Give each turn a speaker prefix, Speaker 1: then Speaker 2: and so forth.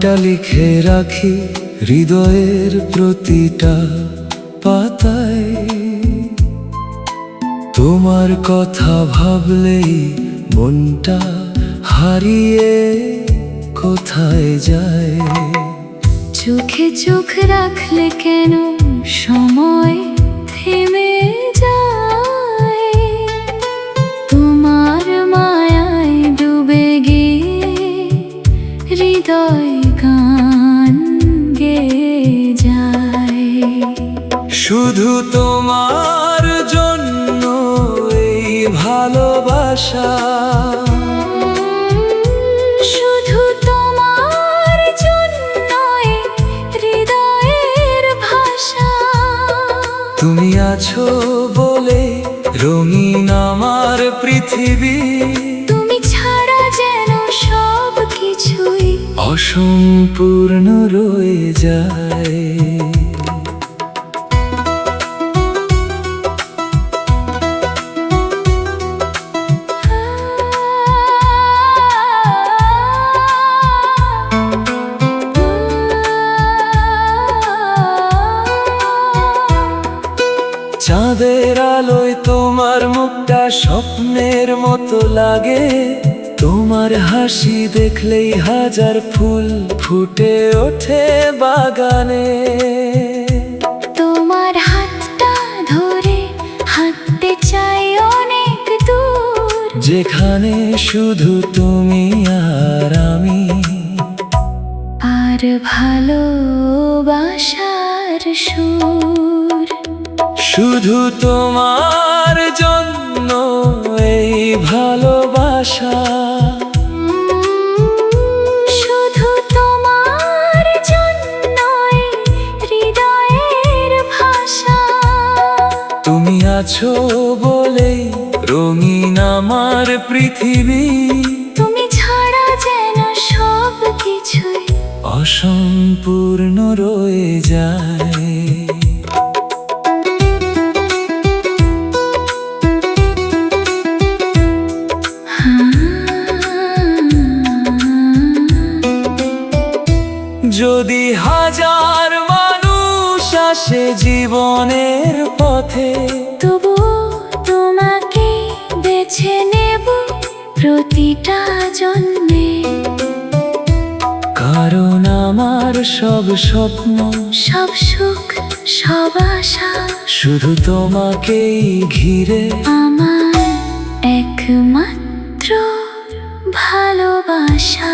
Speaker 1: নামটা লিখে রাখি হৃদয়ের প্রতিটা পাতায়। তোমার কথা ভাবলেই মনটা হারিয়ে কোথায় যায়।
Speaker 2: চোখে চোখ রাখলে কেন সময় থেমে যায়। তোমার মায়ায় ডুবে গিয়ে হৃদয় গান গেয়ে যায়।
Speaker 1: শুধু তোমার জন্য এই ভালোবাসা,
Speaker 2: শুধু তোমার জন্যই হৃদয়ের ভাষা।
Speaker 1: তুমি আছো বলে রঙিন আমার পৃথিবী।
Speaker 2: তুমি ছাড়া যেন সব কিছুই
Speaker 1: অসম্পূর্ণ রয়ে যায়। চাঁদের আলোয় তোমার মুখটা স্বপ্নের মতো লাগে। তোমার হাসি দেখলেই হাজার ফুল ফুটে ওঠে বাগানে।
Speaker 2: তোমার হাতটা ধরে হাঁটতে চাই অনেক দূর,
Speaker 1: যেখানে শুধু তুমি আর আমি,
Speaker 2: আর ভালোবাসার সুর।
Speaker 1: শুধু তোমার জন্য এই ভালোবাসা,
Speaker 2: শুধু তোমার জন্যই হৃদয়ের ভাষা।
Speaker 1: তুমি আছো বলেই রঙিন আমার পৃথিবী।
Speaker 2: তুমি ছাড়া যেন সব কিছুই
Speaker 1: অসম্পূর্ণ রয়ে যায়। যদি হাজার মানুষ আসে জীবনের পথে,
Speaker 2: তবু তোমাকে বেছে নেব প্রতিটা জন্মে।
Speaker 1: কারণ আমার সব স্বপ্ন,
Speaker 2: সব সুখ, সব আশা
Speaker 1: শুধু তোমাকেই ঘিরে।
Speaker 2: আমার একমাত্র ভালোবাসা।